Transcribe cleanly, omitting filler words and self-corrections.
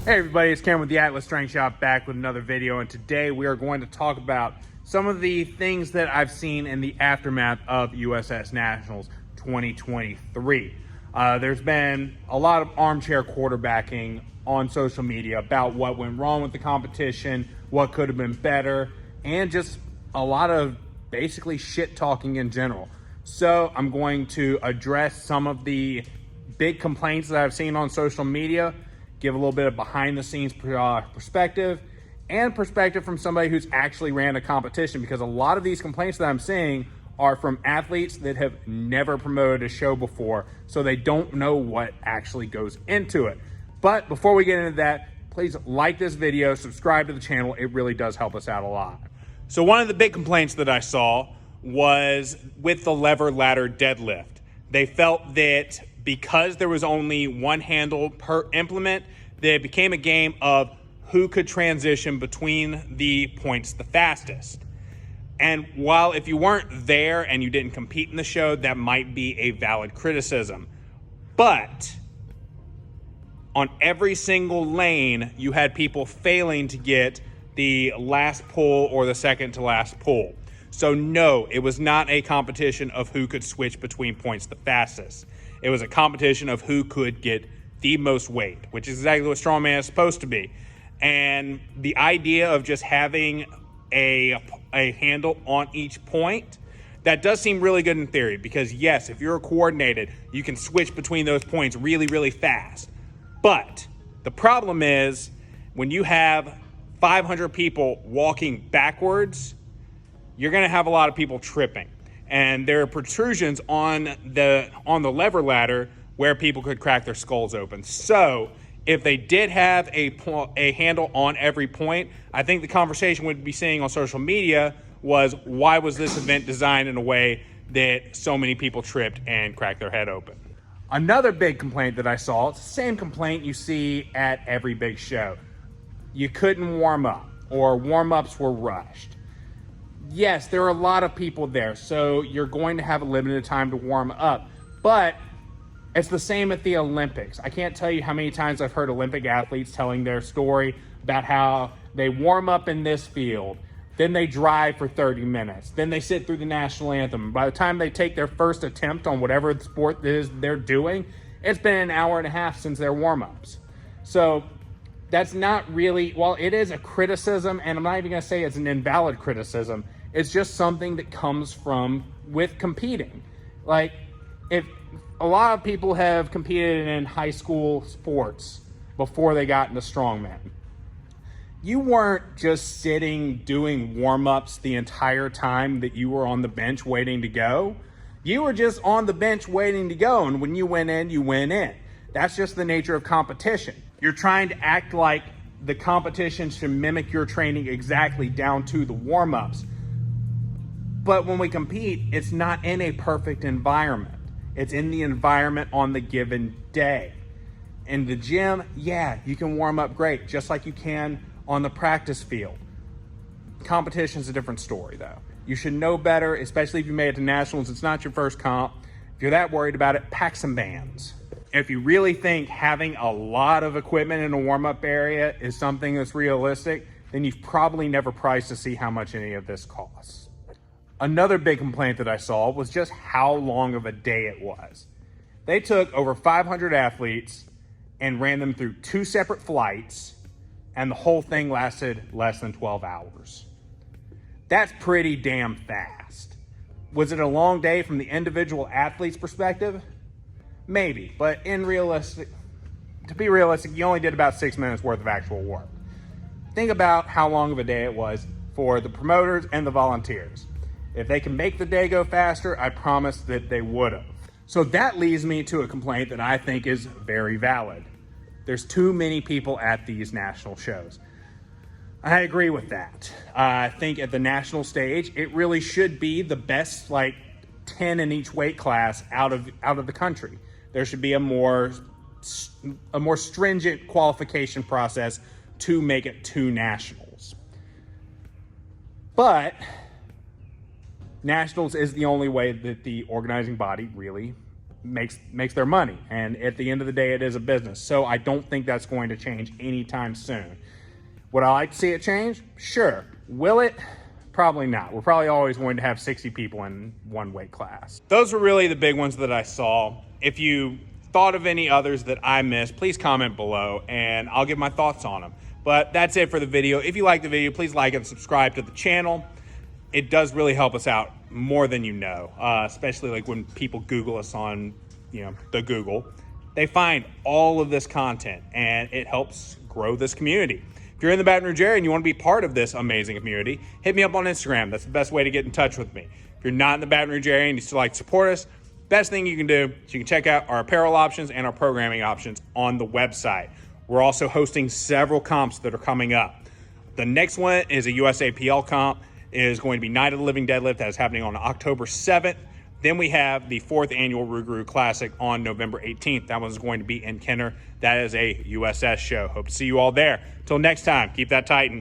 Hey everybody, it's Cameron with the Atlas Strength Shop back with another video, and today we are going to talk about some of the things that I've seen in the aftermath of USS Nationals 2023. There's been a lot of armchair quarterbacking on social media about what went wrong with the competition, what could have been better, and just a lot of basically shit talking in general. So I'm going to address some of the big complaints that I've seen on social media, give a little bit of behind the scenes perspective and perspective from somebody who's actually ran a competition, because a lot of these complaints that I'm seeing are from athletes that have never promoted a show before, so they don't know what actually goes into it. But before we get into that, please like this video, subscribe to the channel. It really does help us out a lot. So one of the big complaints that I saw was with the lever ladder deadlift. They felt that because there was only one handle per implement, that it became a game of who could transition between the points the fastest. And while if you weren't there and you didn't compete in the show, that might be a valid criticism. But on every single lane, you had people failing to get the last pull or the second to last pull. So no, it was not a competition of who could switch between points the fastest. It was a competition of who could get the most weight, which is exactly what strongman is supposed to be. And the idea of just having a handle on each point, that does seem really good in theory, because yes, if you're coordinated, you can switch between those points really, really fast. But the problem is when you have 500 people walking backwards, you're going to have a lot of people tripping. And there are protrusions on the lever ladder where people could crack their skulls open. So if they did have a handle on every point, I think the conversation we'd be seeing on social media was, why was this event designed in a way that so many people tripped and cracked their head open? Another big complaint that I saw, it's the same complaint you see at every big show. You couldn't warm up, or warm-ups were rushed. Yes, there are a lot of people there, so you're going to have a limited time to warm up. But it's the same at the Olympics. I can't tell you how many times I've heard Olympic athletes telling their story about how they warm up in this field, then they drive for 30 minutes, then they sit through the national anthem. By the time they take their first attempt on whatever the sport is they're doing, it's been an hour and a half since their warm-ups. So that's not really, well, it is a criticism, and I'm not even gonna say it's an invalid criticism. It's just something that comes from with competing. Like, if a lot of people have competed in high school sports before they got into strongman, you weren't just sitting doing warm-ups the entire time that you were on the bench waiting to go. You were just on the bench waiting to go, and when you went in, you went in. That's just the nature of competition. You're trying to act like the competition should mimic your training exactly down to the warm-ups. But when we compete, it's not in a perfect environment. It's in the environment on the given day. In the gym, yeah, you can warm up great, just like you can on the practice field. Competition's a different story, though. You should know better, especially if you made it to nationals. It's not your first comp. If you're that worried about it, pack some bands. If you really think having a lot of equipment in a warm-up area is something that's realistic, then you've probably never priced to see how much any of this costs. Another big complaint that I saw was just how long of a day it was. They took over 500 athletes and ran them through 2 separate flights, and the whole thing lasted less than 12 hours. That's pretty damn fast. Was it a long day from the individual athlete's perspective? Maybe, but to be realistic, you only did about 6 minutes worth of actual work. Think about how long of a day it was for the promoters and the volunteers. If they can make the day go faster, I promise that they would have. So that leads me to a complaint that I think is very valid. There's too many people at these national shows. I agree with that. I think at the national stage, it really should be the best, like 10 in each weight class out of the country. There should be a more stringent qualification process to make it to nationals. But nationals is the only way that the organizing body really makes their money. And at the end of the day, it is a business. So I don't think that's going to change anytime soon. Would I like to see it change? Sure. Will it? Probably not. We're probably always going to have 60 people in one weight class. Those were really the big ones that I saw. If you thought of any others that I missed, please comment below and I'll give my thoughts on them. But that's it for the video. If you like the video, please like and subscribe to the channel. It does really help us out more than you know, especially like when people Google us on, the Google. They find all of this content and it helps grow this community. If you're in the Baton Rouge area and you want to be part of this amazing community, hit me up on Instagram. That's the best way to get in touch with me. If you're not in the Baton Rouge area and you still like to support us, best thing you can do is you can check out our apparel options and our programming options on the website. We're also hosting several comps that are coming up. The next one is a USAPL comp. It is going to be Night of the Living Deadlift. That is happening on October 7th. Then we have the 4th annual Rougarou Classic on November 18th. That one's going to be in Kenner. That is a USS show. Hope to see you all there. Till next time, keep that Titan.